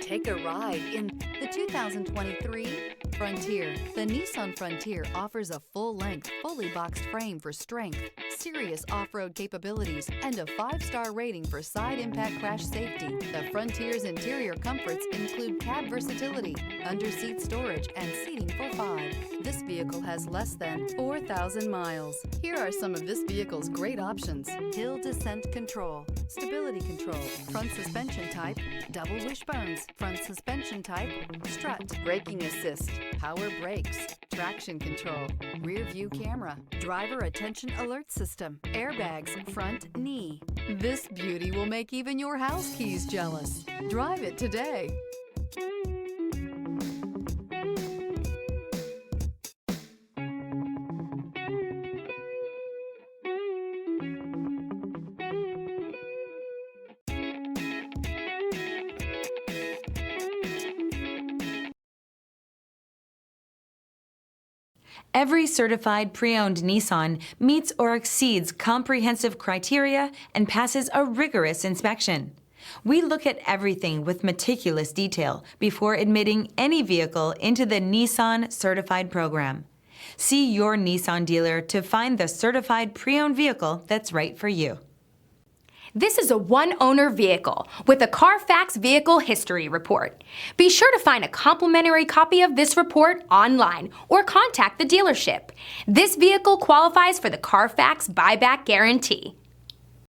Take a ride in the 2023 Frontier. The Nissan Frontier offers a full-length, fully boxed frame for strength, serious off-road capabilities, and a 5-star rating for side impact crash safety. The Frontier's interior comforts include cab versatility, under-seat storage, and seating for 5. This vehicle has less than 4,000 miles. Here are some of this vehicle's great options: hill descent control, stability control, front suspension type, double wishbones, front suspension type, strut, braking assist, power brakes, traction control, rear view camera, driver attention alert system, airbags, front knee. This beauty will make even your house keys jealous. Drive it today. Every certified pre-owned Nissan meets or exceeds comprehensive criteria and passes a rigorous inspection. We look at everything with meticulous detail before admitting any vehicle into the Nissan Certified program. See your Nissan dealer to find the certified pre-owned vehicle that's right for you. This is a one-owner vehicle with a Carfax Vehicle History Report. Be sure to find a complimentary copy of this report online or contact the dealership. This vehicle qualifies for the Carfax Buyback Guarantee.